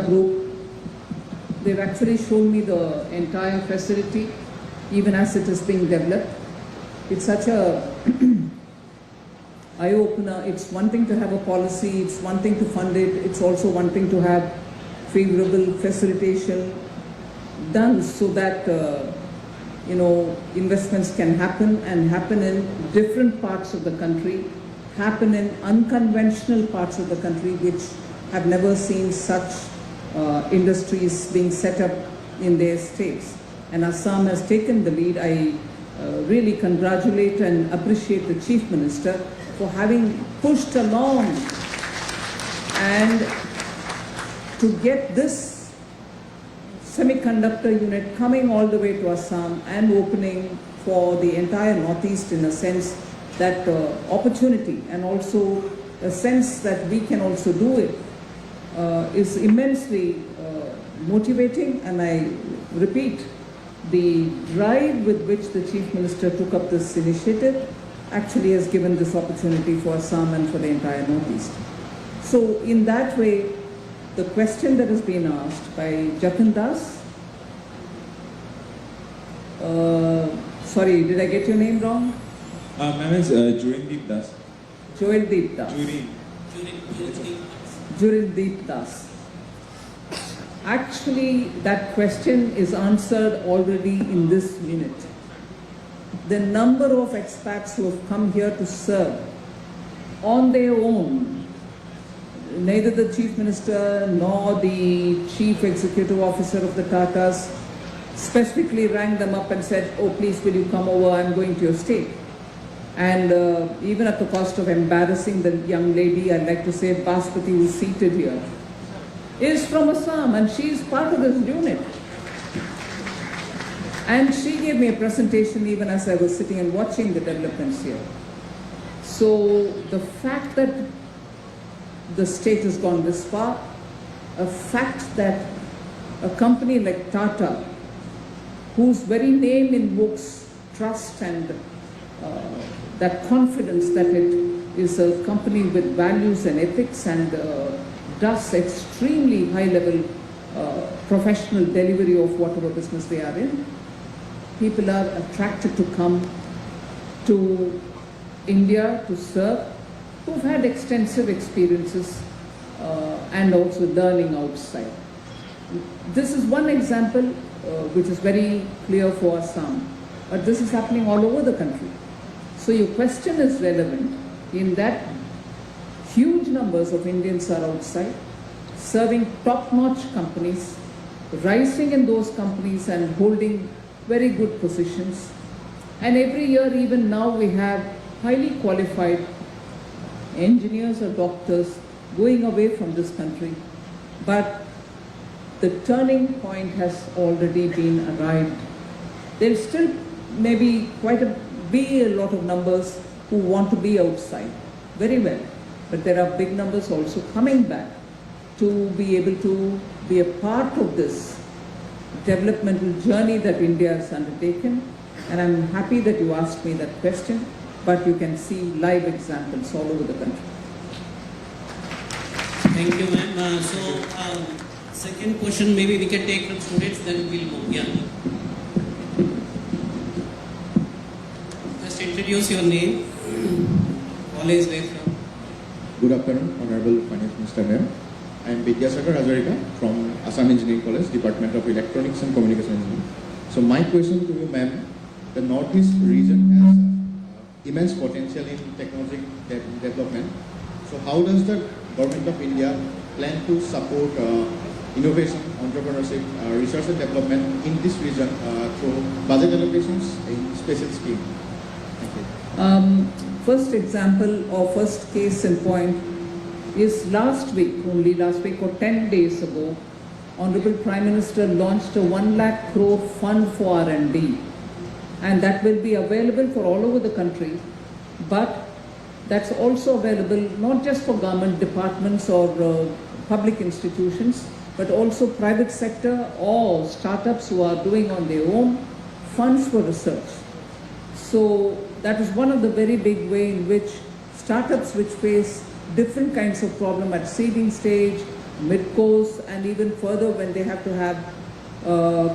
group. They've actually shown me the entire facility, even as it is being developed. It's such a eye-opener. It's one thing to have a policy, it's one thing to fund it, it's also one thing to have favorable facilitation done so that investments can happen and happen in different parts of the country, happen in unconventional parts of the country which have never seen such industries being set up in their states. And Assam has taken the lead. I really congratulate and appreciate the Chief Minister for having pushed along and to get this semiconductor unit coming all the way to Assam and opening for the entire Northeast, in a sense that opportunity and also a sense that we can also do it is immensely motivating. And I repeat, the drive with which the Chief Minister took up this initiative actually has given this opportunity for Assam and for the entire Northeast. So in that way, the question that has been asked by Jatin Das, sorry, did I get your name wrong? Ma'am, it's Jurindeep Das. Joeldeep Das. Jurindeep Das. Actually, that question is answered already in this unit. The number of expats who have come here to serve on their own, neither the Chief Minister nor the Chief Executive Officer of the Tatas specifically rang them up and said, oh, please will you come over, I'm going to your state. And even at the cost of embarrassing the young lady, I'd like to say Baspati, who's seated here, is from Assam and she is part of this unit. And she gave me a presentation even as I was sitting and watching the developments here. So the fact that the state has gone this far, a fact that a company like Tata, whose very name invokes trust and that confidence that it is a company with values and ethics and does extremely high-level professional delivery of whatever business they are in, people are attracted to come to India to serve, who've had extensive experiences and also learning outside. This is one example which is very clear for Assam, but this is happening all over the country. So your question is relevant in that huge numbers of Indians are outside, serving top-notch companies, rising in those companies and holding very good positions. And every year, even now, we have highly qualified engineers or doctors going away from this country. But the turning point has already been arrived. There'll still maybe be a lot of numbers who want to be outside. Very well. But there are big numbers also coming back to be able to be a part of this developmental journey that India has undertaken. And I'm happy that you asked me that question, but you can see live examples all over the country. Thank you, ma'am. Second question maybe we can take from students, then we'll move. Yeah. Just introduce your name, college where from. Good afternoon, Honorable Finance Minister Ma'am. I am Vidyasagar Hazarika from Assam Engineering College, Department of Electronics and Communication Engineering. So my question to you, ma'am, the Northeast region has immense potential in technology development. So how does the Government of India plan to support innovation, entrepreneurship, research and development in this region through budget allocations in special scheme? Thank you. First example or first case in point is last week or 10 days ago, Honorable Prime Minister launched a 1 lakh crore fund for R&D, and that will be available for all over the country, but that's also available not just for government departments or public institutions, but also private sector or startups who are doing on their own funds for research. So that is one of the very big way in which startups which face different kinds of problem at seeding stage, mid-course, and even further when they have to have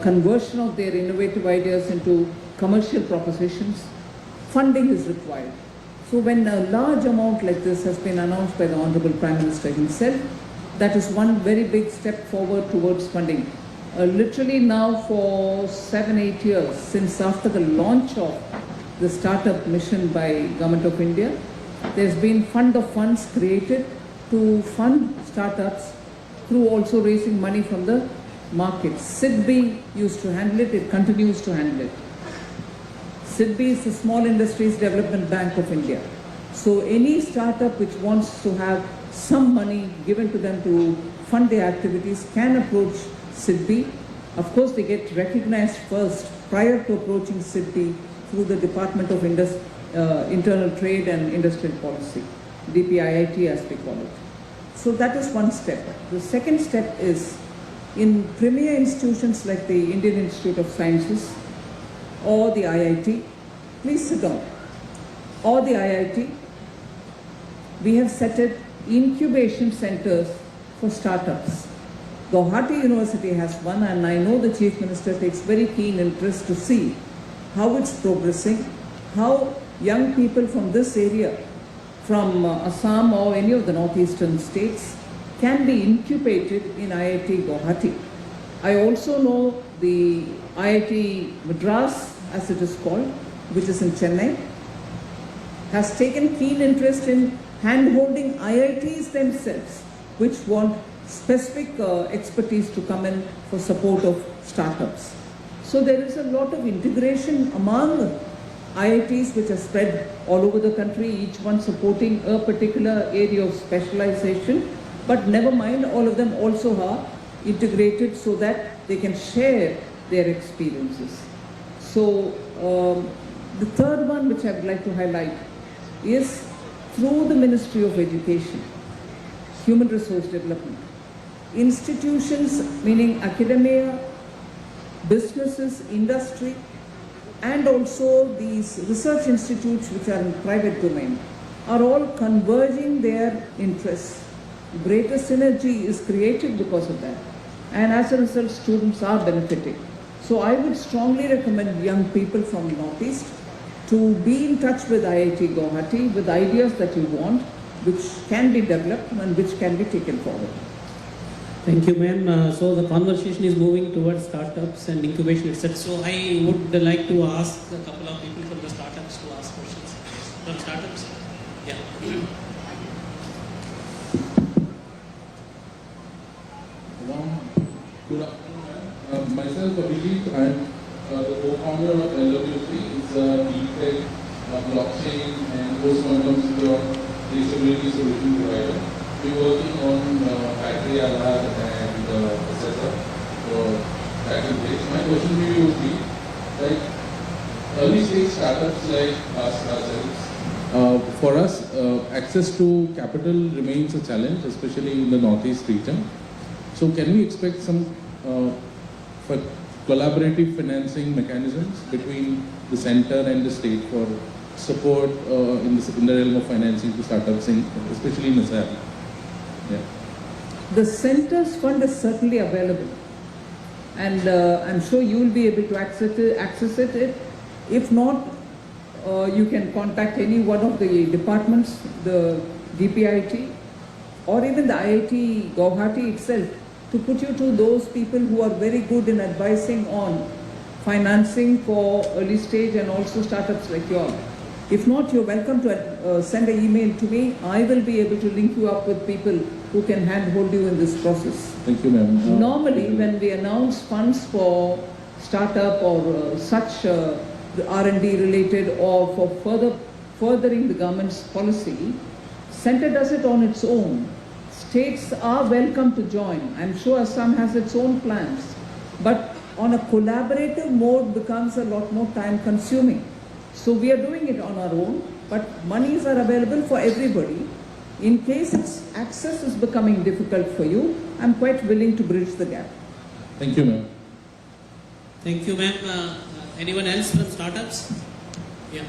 conversion of their innovative ideas into commercial propositions, funding is required. So when a large amount like this has been announced by the Honorable Prime Minister himself, that is one very big step forward towards funding. Literally now for 7-8 years, since after the launch of the startup mission by Government of India, there's been fund of funds created to fund startups through also raising money from the market. SIDBI used to handle it, it continues to handle it. SIDBI is the Small Industries Development Bank of India. So any startup which wants to have some money given to them to fund their activities can approach SIDBI. Of course, they get recognized first prior to approaching SIDBI through the Department of Internal Trade and Industrial Policy, DPIIT as we call it. So that is one step. The second step is in premier institutions like the Indian Institute of Sciences or the IIT, please sit down, or the IIT, we have set up incubation centers for startups. Guwahati University has one, and I know the Chief Minister takes very keen interest to see how it's progressing, how young people from this area, from Assam or any of the northeastern states, can be incubated in IIT Guwahati. I also know the IIT Madras, as it is called, which is in Chennai, has taken keen interest in hand-holding IITs themselves, which want specific expertise to come in for support of startups. So there is a lot of integration among IITs which are spread all over the country, each one supporting a particular area of specialization, but never mind, all of them also are integrated so that they can share their experiences. So the third one which I would like to highlight is through the Ministry of Education, Human Resource Development, institutions meaning academia, businesses, industry, and also these research institutes which are in private domain are all converging their interests. Greater synergy is created because of that, and as a result students are benefiting. So I would strongly recommend young people from Northeast to be in touch with IIT Guwahati with ideas that you want, which can be developed and which can be taken forward. Thank you, ma'am. So the conversation is moving towards startups and incubation, etc. So I would like to ask a couple of people from the startups to ask questions. From startups? Yeah. Good afternoon. Myself, Abhijit, I am the co-founder of LWC. It's a deep tech, blockchain, and post-quantum secure traceability solution provider. We're working on battery Aadhaar and etc. So that is great. My question to you would be, like early stage startups like ourselves, for us, access to capital remains a challenge, especially in the Northeast region. So can we expect some for collaborative financing mechanisms between the center and the state for support in the realm of financing to startups, especially in Assam? Yeah. The center's fund is certainly available, and I'm sure you will be able to access it. If not, you can contact any one of the departments, the DPIIT, or even the IIT Guwahati itself, to put you to those people who are very good in advising on financing for early stage and also startups like yours. If not, you're welcome to send an email to me. I will be able to link you up with people who can handhold you in this process. Thank you, ma'am. Normally, when we announce funds for startup or such R&D related or for furthering the government's policy, center does it on its own. States are welcome to join. I'm sure Assam has its own plans, but on a collaborative mode becomes a lot more time consuming. So we are doing it on our own, but monies are available for everybody. In case access is becoming difficult for you, I'm quite willing to bridge the gap. Thank you, ma'am. Thank you, ma'am. Anyone else from startups? Yeah.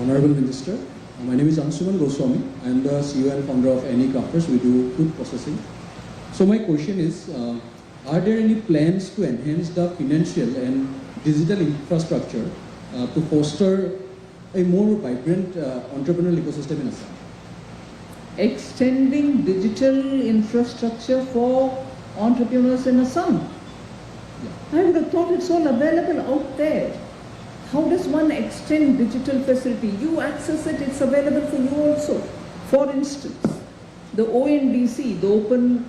Honorable Minister, My name is Anshuman Goswami. I am the CEO and founder of Any Crafters. We do food processing. So my question is, are there any plans to enhance the financial and digital infrastructure to foster a more vibrant entrepreneurial ecosystem in Assam? Extending digital infrastructure for entrepreneurs in Assam. I would have thought it's all available out there. How does one extend digital facility? You access it, it's available for you also. For instance, the ONDC, the Open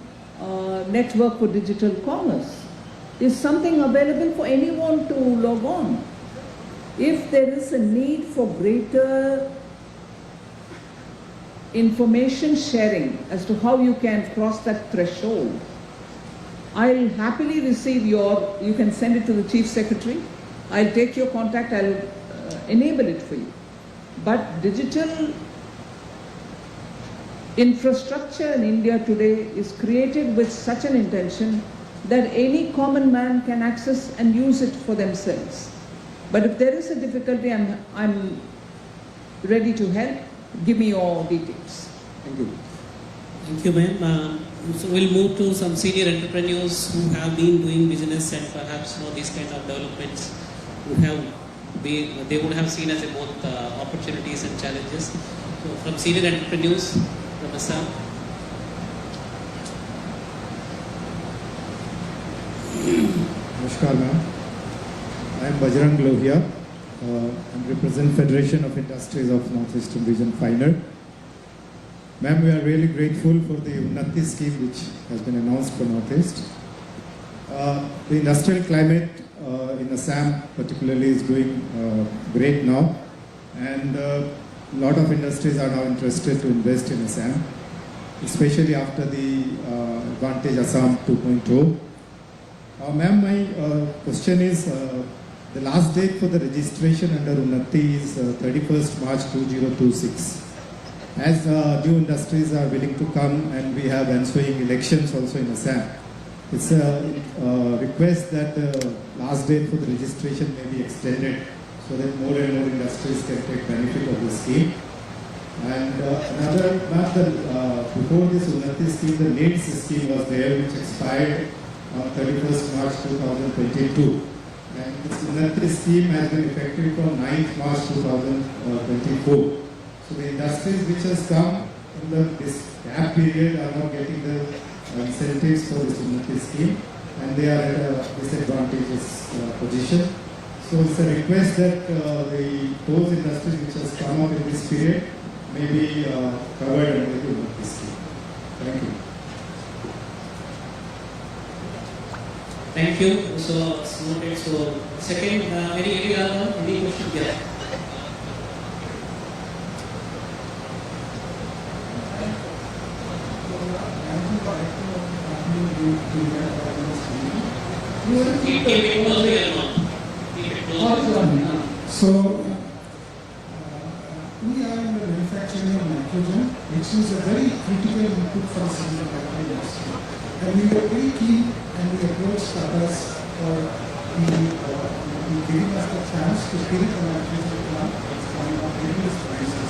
Network for Digital Commerce, is something available for anyone to log on. If there is a need for greater information sharing as to how you can cross that threshold, I'll happily receive you can send it to the Chief Secretary. I'll take your contact, I'll enable it for you. But digital infrastructure in India today is created with such an intention that any common man can access and use it for themselves. But if there is a difficulty, I'm ready to help. Give me your details. Thank you. Thank you, ma'am. So we'll move to some senior entrepreneurs who have been doing business and perhaps know these kind of developments, they would have seen as both opportunities and challenges. So from senior entrepreneurs from Assam. Namaskar, ma'am. I am Bajrang Lohia. I represent Federation of Industries of Northeastern Region, FINER. Ma'am, we are really grateful for the Unnati scheme which has been announced for Northeast. The industrial climate in Assam particularly is doing great now, and a lot of industries are now interested to invest in Assam, especially after the Advantage Assam 2.0. Ma'am, my question is, the last date for the registration under Unnati is 31st March 2026. As new industries are willing to come and we have ensuing elections also in Assam, it's a request that the last date for the registration may be extended so that more and more industries can take benefit of the scheme. And another matter, before this Unnati scheme, the NEEDS scheme was there, which expired on 31st March 2022. And this Unnati scheme has been effective from 9th March 2024. So the industries which has come in this gap period are now getting the incentives for this Unnati scheme, and they are at a disadvantageous position. So it's a request that those industries which has come up in this period may be covered under the Unnati scheme. Thank you. Thank you. So second, any question here? So, we are in the manufacturing of nitrogen, which is a very critical input for the semiconductor industry. And we were very keen and we approached startups for giving us the chance to build a nitrogen plant on various prices.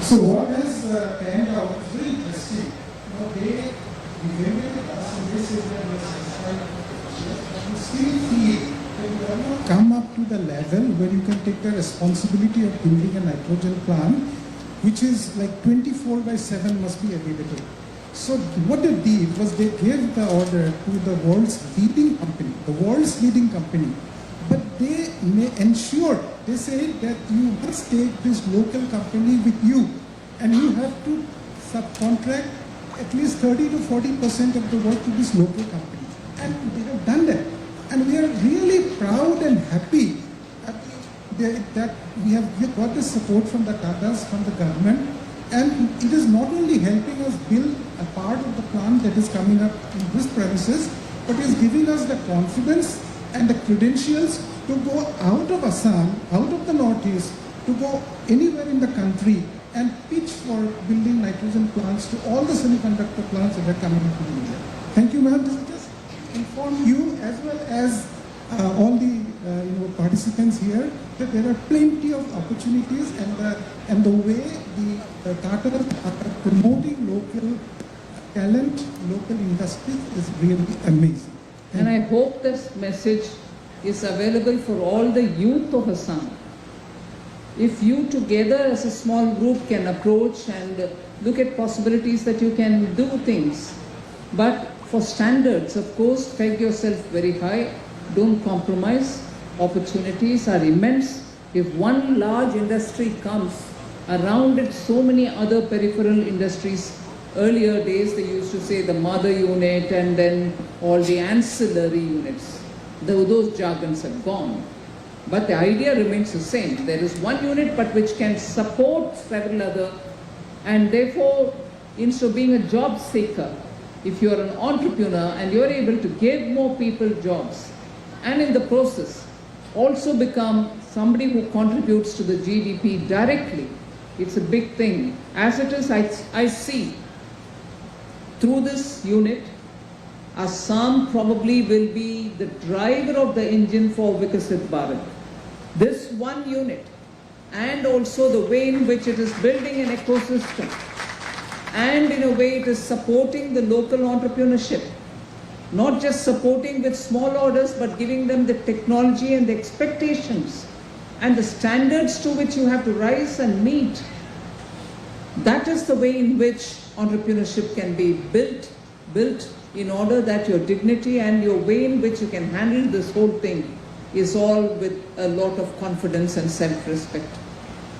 So what has panned out is very interesting. They evaluated us and they said that we are satisfied with the process, but we still feel that we have not come up to the level where you can take the responsibility of building a nitrogen plant, which is like 24/7 must be available. So what they did was they gave the order to the world's leading company, but they ensured, they said that you must take this local company with you and you have to subcontract at least 30 to 40% of the work to this local company. And they have done that. And we are really proud and happy that we have got the support from the Tatas, from the government. And it is not only helping us build a part of the plant that is coming up in this premises, but is giving us the confidence and the credentials to go out of Assam, out of the Northeast, to go anywhere in the country and pitch for building nitrogen plants to all the semiconductor plants that are coming into India. Thank you, ma'am. This is just inform you as well as all the participants here that there are plenty of opportunities, and the way the Tatars are promoting local talent, local industries is really amazing. And I hope this message is available for all the youth of Assam. If you together as a small group can approach and look at possibilities that you can do things, but for standards, of course, peg yourself very high, don't compromise. Opportunities are immense. If one large industry comes, around it so many other peripheral industries. Earlier days they used to say the mother unit and then all the ancillary units. Those jargons have gone. But the idea remains the same. There is one unit but which can support several other, and therefore instead of being a job seeker, if you are an entrepreneur and you are able to give more people jobs and in the process also become somebody who contributes to the GDP directly, it's a big thing. As it is, I see through this unit, Assam probably will be the driver of the engine for Viksit Bharat. This one unit and also the way in which it is building an ecosystem and in a way it is supporting the local entrepreneurship, not just supporting with small orders but giving them the technology and the expectations and the standards to which you have to rise and meet. That is the way in which entrepreneurship can be built in order that your dignity and your way in which you can handle this whole thing is all with a lot of confidence and self-respect.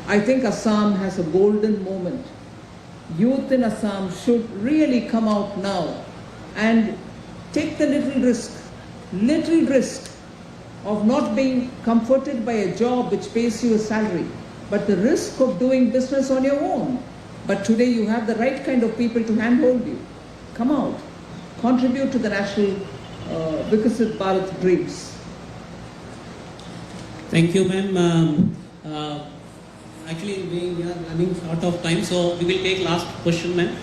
I think Assam has a golden moment. Youth in Assam should really come out now and take the little risk of not being comforted by a job which pays you a salary, but the risk of doing business on your own. But today you have the right kind of people to handhold you. Come out, contribute to the national Viksit Bharat dreams. Thank you, ma'am. Actually, we are running short of time, so we will take last question, ma'am,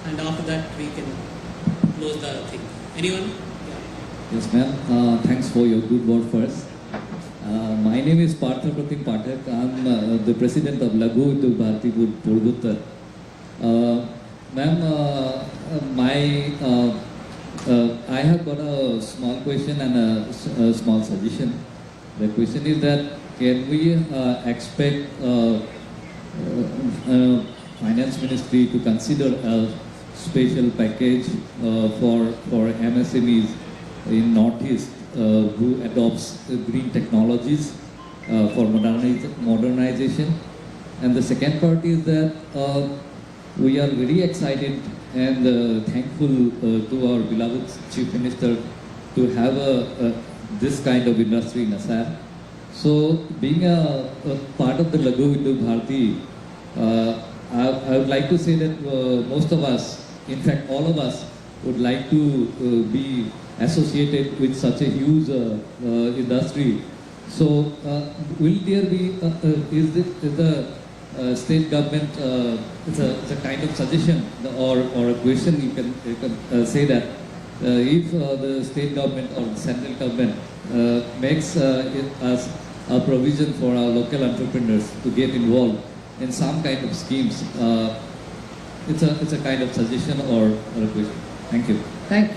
and after that we can close the thing. Anyone? Yes, ma'am. Thanks for your good word first. My name is Partha Pratik Pathak. I'm the president of Laghu Udyog Bharati Purvuttar. Ma'am, I have got a small question and a small suggestion. The question is that can we expect Finance Ministry to consider a special package for MSMEs in Northeast who adopts green technologies for modernization? And the second part is that we are very excited and thankful to our beloved Chief Minister to have this kind of industry in Assam. So, being a part of the Laghu Udyog Bharati, I would like to say that most of us, in fact all of us, would like to be associated with such a huge industry. So, will there be, is the state government, it's a kind of suggestion or a question you can say that if the state government or the central government makes us a provision for our local entrepreneurs to get involved in some kind of schemes, it's a kind of suggestion or a question. Thank you. Thank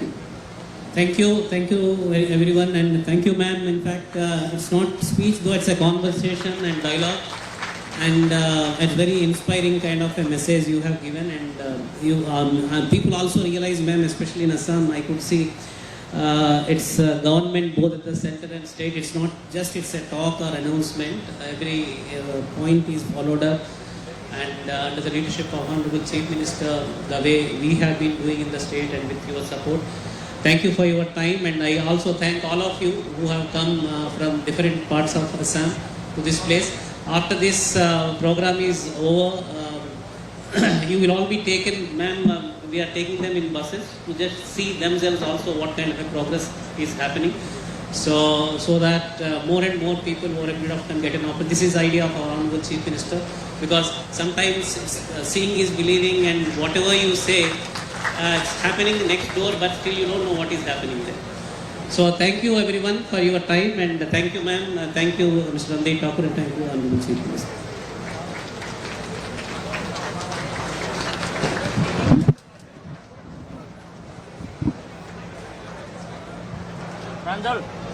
you. Thank you everyone, and thank you, ma'am. In fact, it's not speech though, it's a conversation and dialogue, and it's very inspiring kind of a message you have given, and people also realize, ma'am, especially in Assam, I could see it's government both at the center and state. It's not just it's a talk or announcement. Every point is followed up, and under the leadership of Honorable Chief Minister, the way we have been doing in the state and with your support. Thank you for your time, and I also thank all of you who have come from different parts of Assam to this place. After this program is over, you will all be taken, ma'am, we are taking them in buses to just see themselves also what kind of a progress is happening. So that more and more people over a period of time get an opportunity. This is the idea of our Honorable Chief Minister, because sometimes seeing is believing, and whatever you say, it's happening next door, but still you don't know what is happening there. So thank you everyone for your time, and thank you ma'am, thank you Mr. Randeep Thakur, and thank you Honorable Chief Minister. Pranjal.